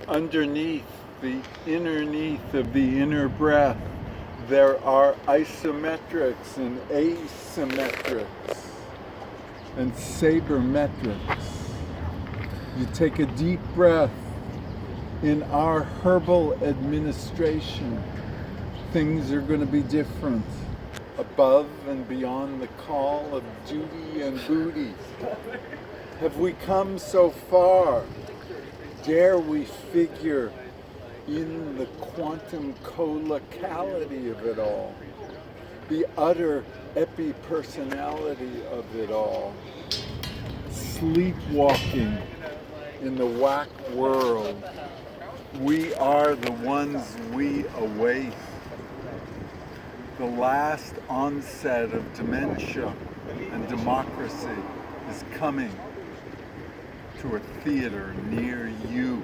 underneath, the innerneath of the inner breath, there are isometrics and asymmetrics and sabermetrics. You take a deep breath. In our herbal administration, things are going to be different, above and beyond the call of duty and booty. Have we come so far? Dare we figure in the quantum colocality of it all, the utter epipersonality of it all, sleepwalking in the whack world? We are the ones we await. The last onset of dementia and democracy is coming to a theater near you.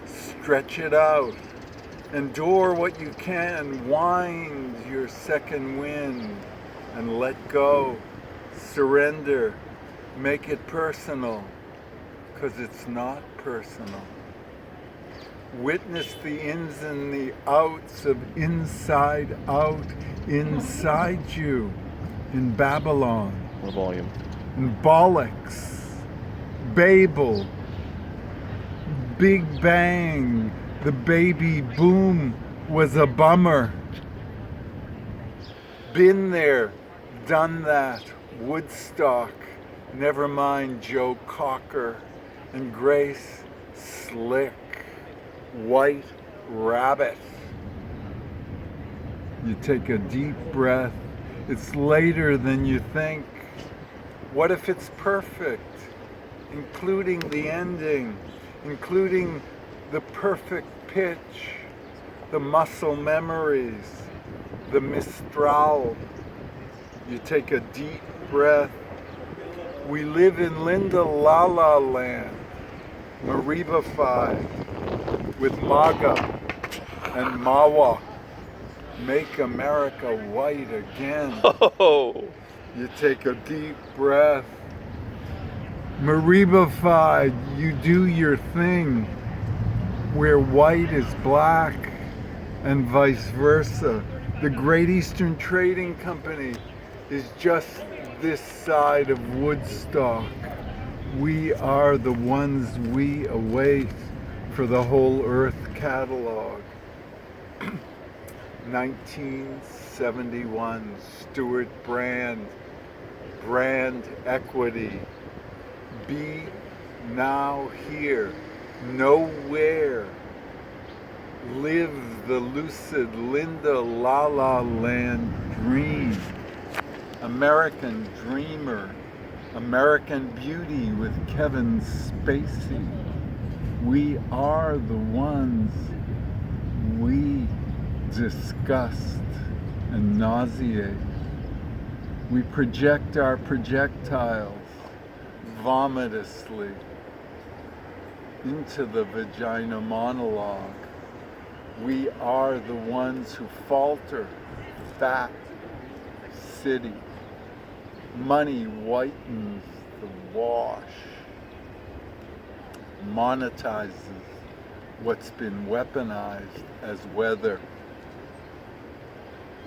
Stretch it out. Endure what you can. Wind your second wind and let go. Surrender. Make it personal, because it's not personal. Witness the ins and the outs of inside out inside you in Babylon. More volume. In Bollocks, Babel, Big Bang, the baby boom was a bummer. Been there, done that, Woodstock, never mind Joe Cocker, and Grace Slick. White rabbit. You take a deep breath. It's later than you think. What if it's perfect? Including the ending, including the perfect pitch, the muscle memories, the Mistral. You take a deep breath. We live in Linda La La Land, Maribified, with MAGA and MAWA. Make America white again. Oh. You take a deep breath. Maribified, you do your thing, where white is black and vice versa. The Great Eastern Trading Company is just this side of Woodstock. We are the ones we await for the whole Earth catalog. 1971, Stuart Brand, brand equity. Be now here, nowhere. Live the lucid Linda La La Land dream. American Dreamer, American Beauty with Kevin Spacey. We are the ones we disgust and nauseate. We project our projectiles vomitously into the vagina monologue. We are the ones who falter. Fat city. Money whitens the wash. Monetizes what's been weaponized as weather.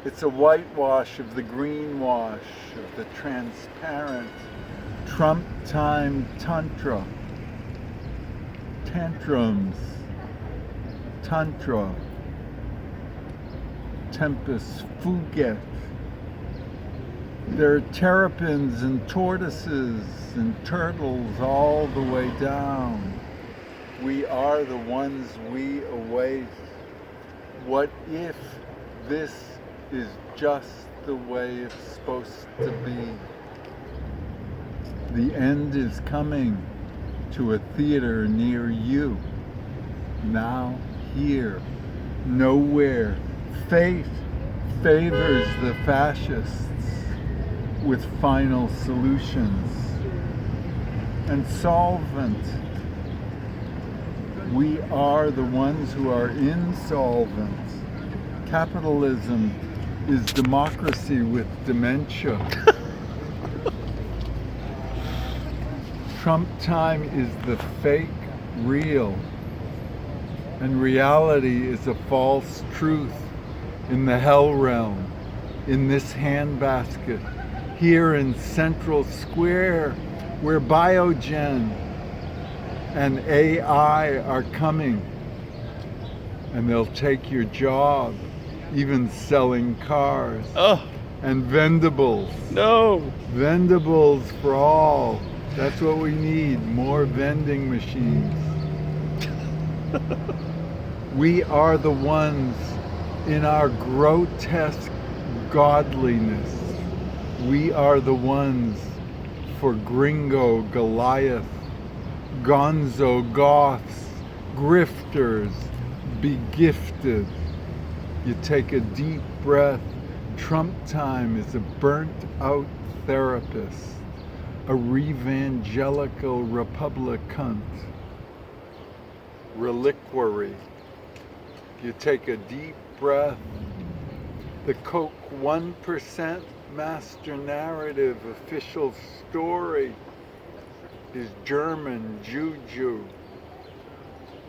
It's a whitewash of the greenwash, of the transparent Trump time tantra. Tantrums. Tantra. Tempest fugit. There are terrapins and tortoises and turtles all the way down. We are the ones we await. What if this is just the way it's supposed to be? The end is coming to a theater near you. Now, here, nowhere. Fate favors the fascists with final solutions. And solvent. We are the ones who are insolvent. Capitalism is democracy with dementia. Trump time is the fake real. And reality is a false truth in the hell realm, in this handbasket, here in Central Square, where Biogen and AI are coming. And they'll take your job, even selling cars. Oh. And vendables. No. Vendables for all. That's what we need, more vending machines. We are the ones in our grotesque godliness. We are the ones for Gringo Goliath, Gonzo Goths, grifters, be gifted. You take a deep breath. Trump time is a burnt out therapist, a revangelical republican, reliquary. You take a deep breath. The Coke 1% master narrative official story is German juju.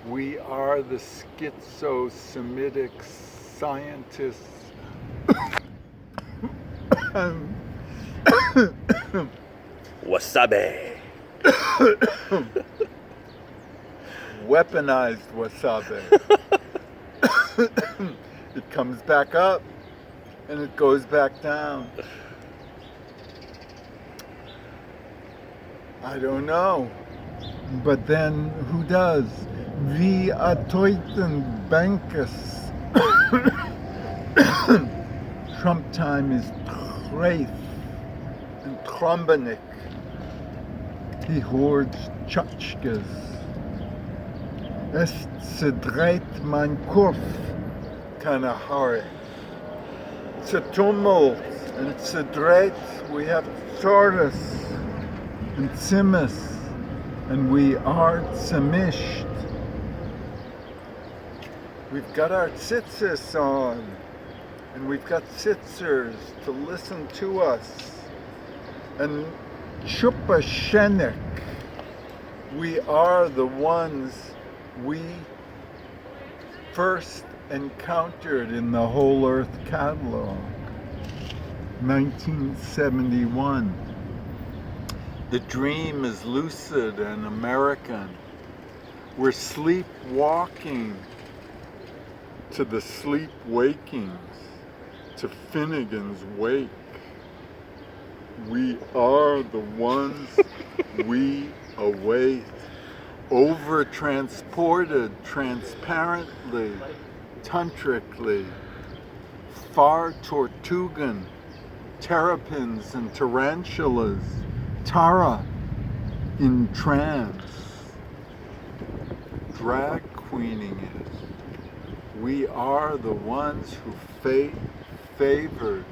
We are the schizo-Semitic scientists. Wasabi. Weaponized wasabi. It comes back up and it goes back down. I don't know. But then who does? Wie atoiten bankers. Trump time is treif and trombonik. He hoards tchotchkes. Es zedreht mein Kopf, keine Haare. It's a tumult and zedreht. We have Taurus and Simus, and we are zemished. We've got our tzitzis on, and we've got tzitzers to listen to us. And chupa shenek, we are the ones we first encountered in the Whole Earth catalog, 1971. The dream is lucid and American. We're sleepwalking to the sleep wakings, to Finnegan's Wake. We are the ones we await, over-transported transparently, tantrically, far Tortugan, terrapins and tarantulas, Tara in trance, drag queening it. We are the ones who fate favors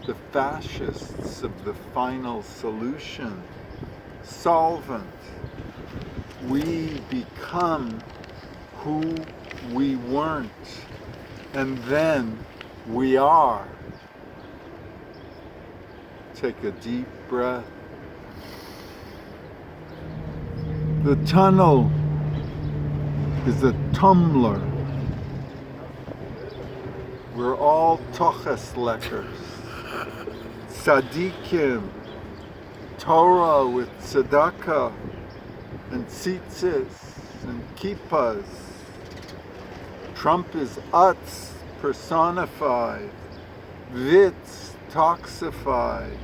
the fascists of the final solution, solvent. We become who we weren't, and then we are. Take a deep breath. The tunnel is a tumbler. We're all toches leckers, tzaddikim, Torah with tzedakah, and tzitzis, and kippas. Trump is utz personified, witz toxified.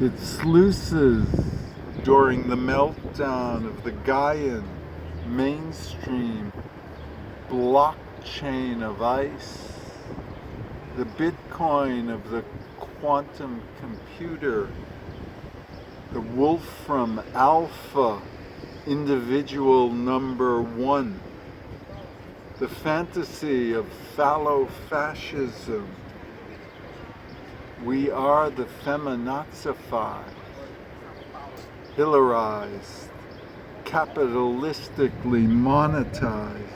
It sluices during the meltdown of the Gaian mainstream blockchain of ice, the Bitcoin of the quantum computer, the Wolfram Alpha individual number one, the fantasy of phallofascism. We are the feminazified, hilarized, capitalistically monetized,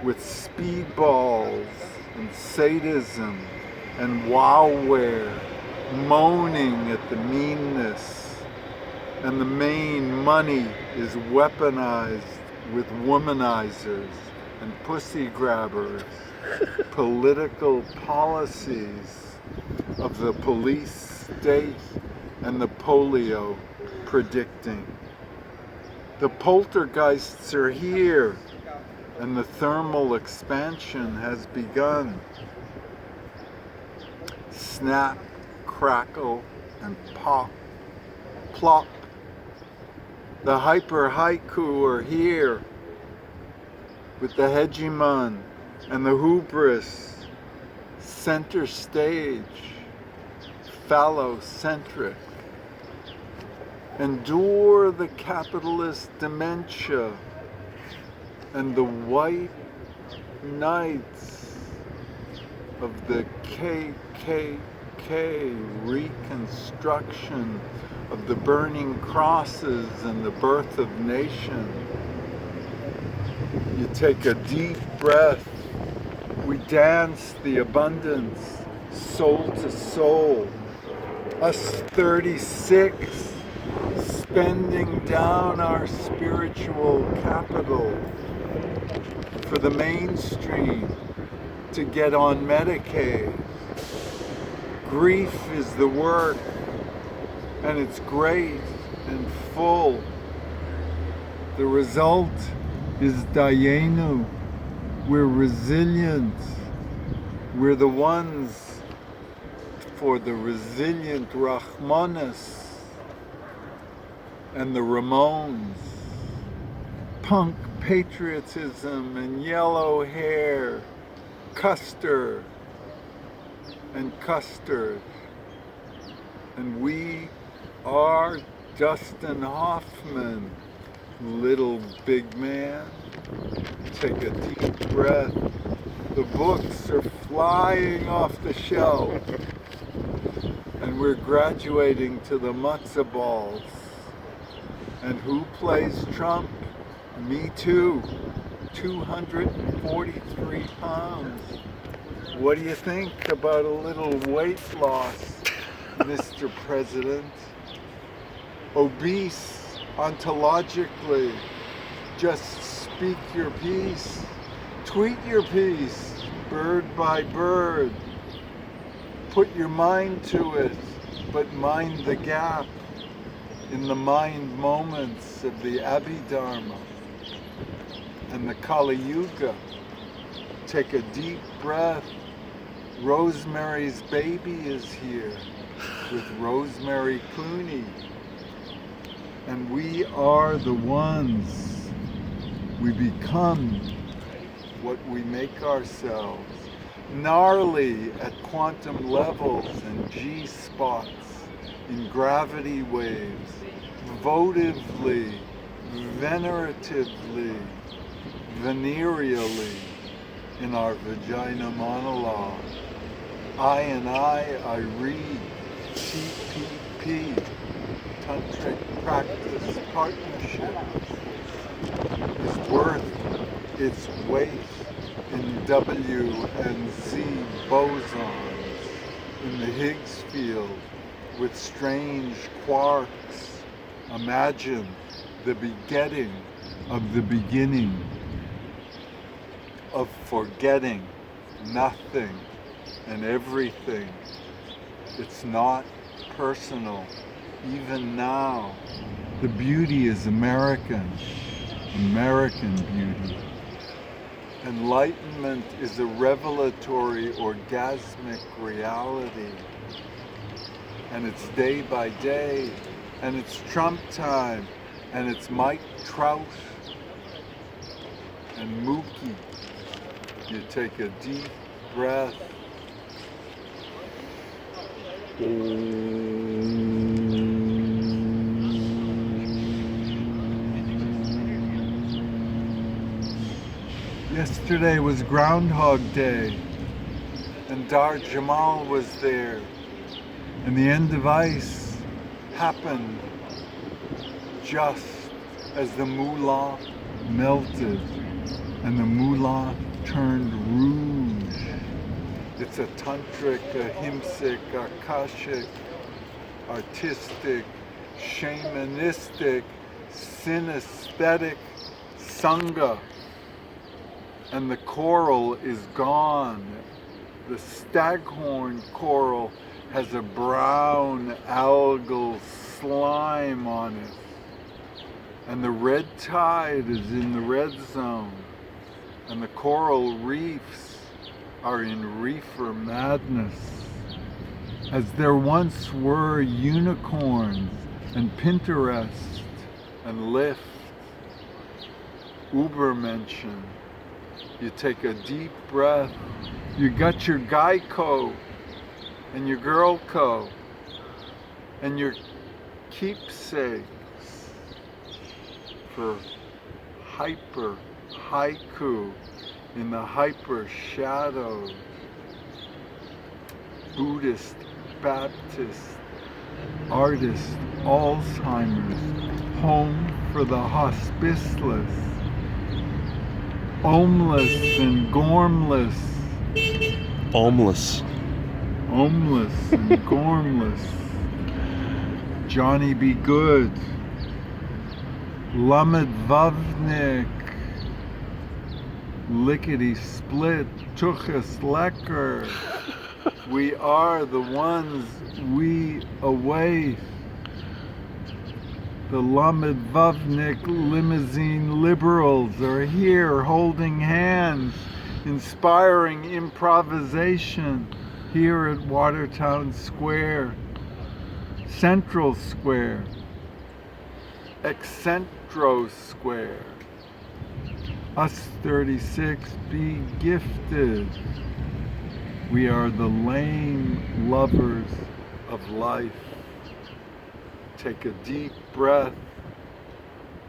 with speedballs and sadism and wowware, moaning at the meanness. And the main money is weaponized with womanizers and pussy grabbers, political policies of the police state and the polio predicting. The poltergeists are here, and the thermal expansion has begun. Snap, crackle, and pop, plop. The hyper haiku are here, with the hegemon and the hubris center stage, phallocentric. Endure the capitalist dementia and the white knights of the KKK reconstruction of the burning crosses and the birth of nation. You take a deep breath. We dance the abundance, soul to soul. Us 36 spending down our spiritual capital for the mainstream to get on Medicaid. Grief is the work, and it's great and full. The result is Dayenu. We're resilient. We're the ones for the resilient Rahmanis and the Ramones. Punk patriotism and yellow hair, Custer and custard. And we are Dustin Hoffman, little big man. Take a deep breath. The books are flying off the shelf. And we're graduating to the matzo balls. And who plays Trump? Me too. 243 pounds. What do you think about a little weight loss, Mr. President? Obese, ontologically. Just speak your piece. Tweet your piece, bird by bird. Put your mind to it, but mind the gap in the mind moments of the Abhidharma and the Kali Yuga. Take a deep breath. Rosemary's Baby is here with Rosemary Clooney. And we are the ones. We become what we make ourselves. Gnarly at quantum levels and G-spots in gravity waves, votively, veneratively, venereally in our vagina monologue. I read, TPP, Tantric Practice Partnership, is worth its weight in W and Z bosons in the Higgs field with strange quarks. Imagine the begetting of the beginning of forgetting nothing and everything. It's not personal. Even now, the beauty is American beauty. Enlightenment is a revelatory, orgasmic reality. And it's day by day, and it's Trump time, and it's Mike Trout and Mookie. You take a deep breath. Yesterday was Groundhog Day, and Dar Jamal was there, and the end of ice happened just as the moolah melted, and the moolah turned rouge. It's a tantric, ahimsic, akashic, artistic, shamanistic, synesthetic, sangha, and the coral is gone. The staghorn coral has a brown algal slime on it. And the red tide is in the red zone. And the coral reefs are in reefer madness. As there once were unicorns and Pinterest and Lyft, Ubermenschen. You take a deep breath. You got your Geico and your Girlco and your keepsakes for hyper haiku in the hyper shadows. Buddhist, Baptist, artist, Alzheimer's, home for the hospiceless, homeless and gormless. Homeless. Homeless and gormless. Johnny Be Good. Lamed Vavnik. Lickety Split. Tuchus Lecker. We are the ones we await. The Lamed Vavnik limousine liberals are here holding hands, inspiring improvisation here at Watertown Square, Central Square, Excentro Square. Us 36 be gifted. We are the lame lovers of life. Take a deep breath.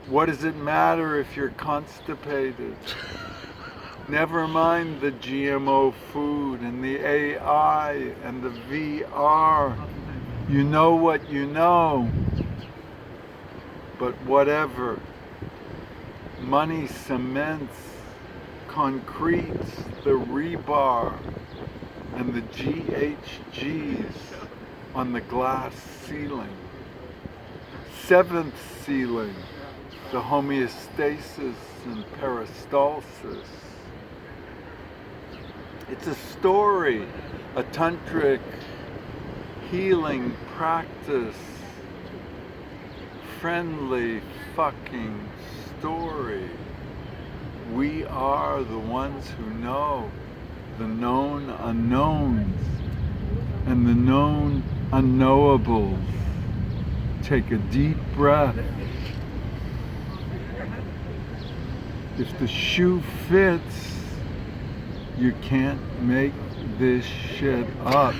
What does it matter if you're constipated? Never mind the GMO food and the AI and the VR. You know what you know. But whatever. Money cements, concretes the rebar and the GHGs on the glass ceiling. Seventh ceiling, the homeostasis and peristalsis. It's a story, a tantric healing practice, friendly fucking story. We are the ones who know the known unknowns and the known unknowables. Take a deep breath. If the shoe fits, you can't make this shit up.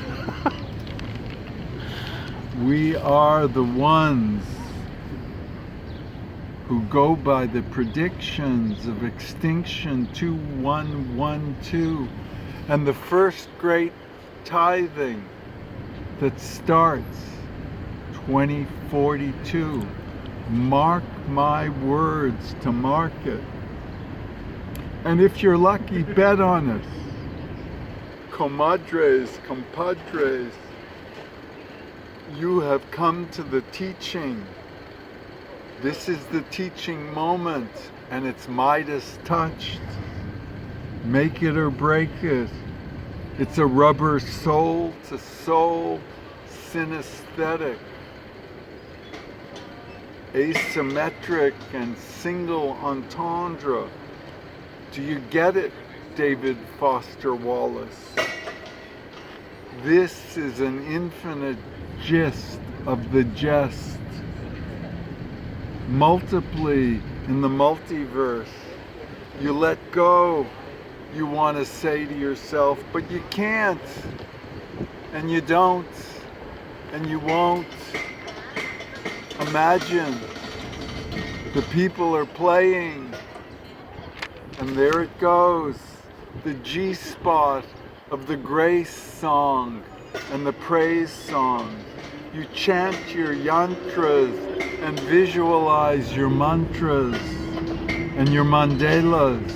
We are the ones who go by the predictions of extinction 2112 and the first great tithing that starts 2042. Mark my words to market. And if you're lucky, bet on us. Comadres, compadres, you have come to the teaching. This is the teaching moment, and it's Midas touched. Make it or break it. It's a rubber soul to soul synesthetic. Asymmetric and single entendre. Do you get it, David Foster Wallace? This is an infinite gist of the jest. Multiply in the multiverse. You let go, you want to say to yourself, but you can't, and you don't, and you won't. Imagine the people are playing, and there it goes, the G-spot of the grace song and the praise song. You chant your yantras and visualize your mantras and your mandalas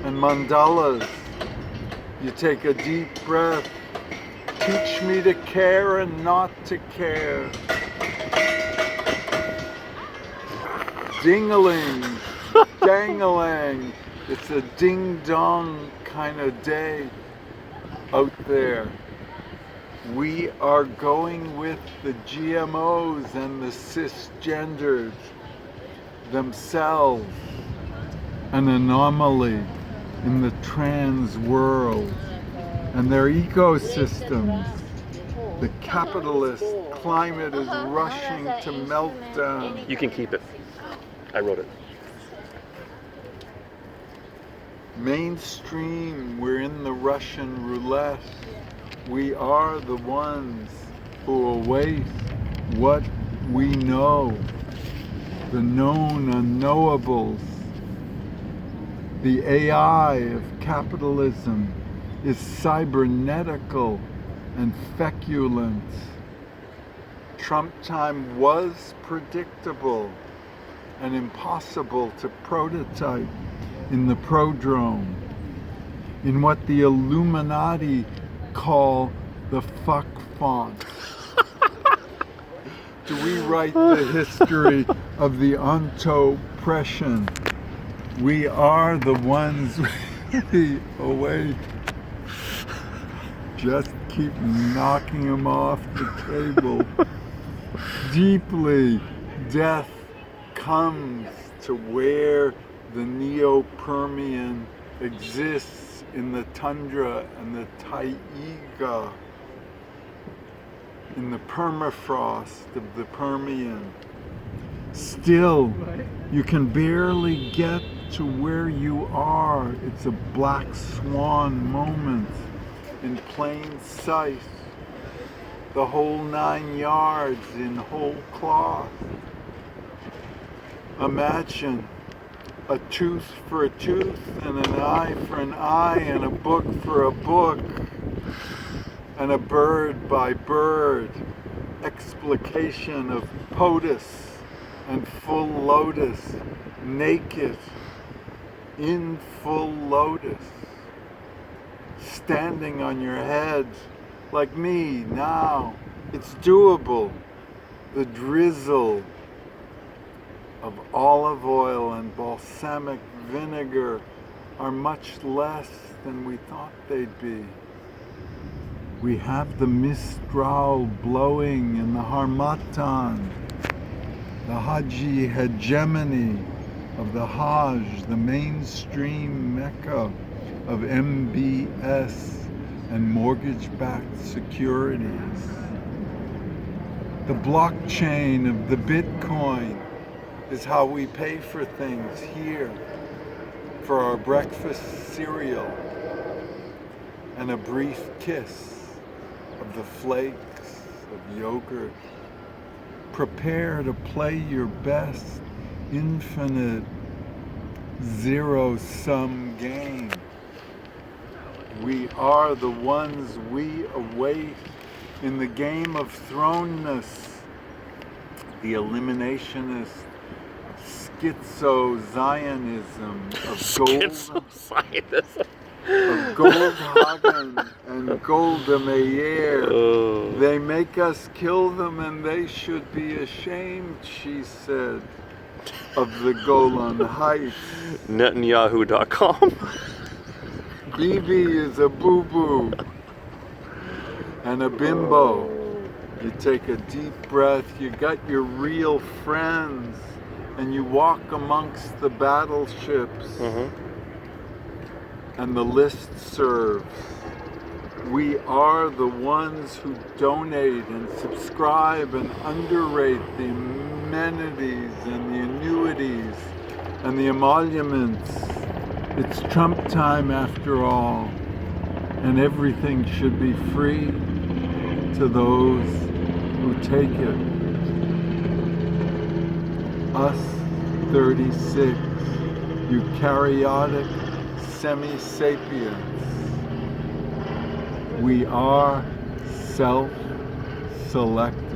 and mandalas. You take a deep breath. Teach me to care and not to care. Ding-a-ling, Dang-a-lang. It's a ding-dong kind of day out there. We are going with the GMOs and the cisgenders themselves, an anomaly in the trans world and their ecosystems. The capitalist climate is rushing to meltdown. You can keep it. I wrote it. Mainstream, we're in the Russian roulette. We are the ones who await what we know, the known unknowables. The AI of capitalism is cybernetical and feculent. Trump time was predictable and impossible to prototype in the prodrome, in what the Illuminati call the fuck font. Do we write the history of the ontopression? We are the ones we await. Just keep knocking them off the table. Deeply, death comes to where the Neo-Permian exists in the tundra and the taiga, in the permafrost of the Permian. Still, you can barely get to where you are. It's a black swan moment in plain sight. The whole 9 yards in whole cloth. Imagine a tooth for a tooth and an eye for an eye and a book for a book and a bird by bird explication of POTUS and full lotus, naked in full lotus, standing on your head like me now. It's doable. The drizzle of olive oil and balsamic vinegar are much less than we thought they'd be. We have the Mistral blowing in the Harmattan, the Haji hegemony of the Hajj, the mainstream mecca of MBS and mortgage-backed securities. The blockchain of the Bitcoin is how we pay for things here, for our breakfast cereal and a brief kiss of the flakes of yogurt. Prepare to play your best infinite zero-sum game. We are the ones we await in the game of thrownness, the eliminationist schizo-Zionism of Goldhagen and Golda Meir. They make us kill them and they should be ashamed, she said, of the Golan Heights. Netanyahu.com. Bibi is a boo-boo and a bimbo. You take a deep breath, you got your real friends, and you walk amongst the battleships. And the list serves. We are the ones who donate and subscribe and underrate the amenities and the annuities and the emoluments. It's Trump time after all, and everything should be free to those who take it. Us 36, eukaryotic semi-sapiens. We are self-selected.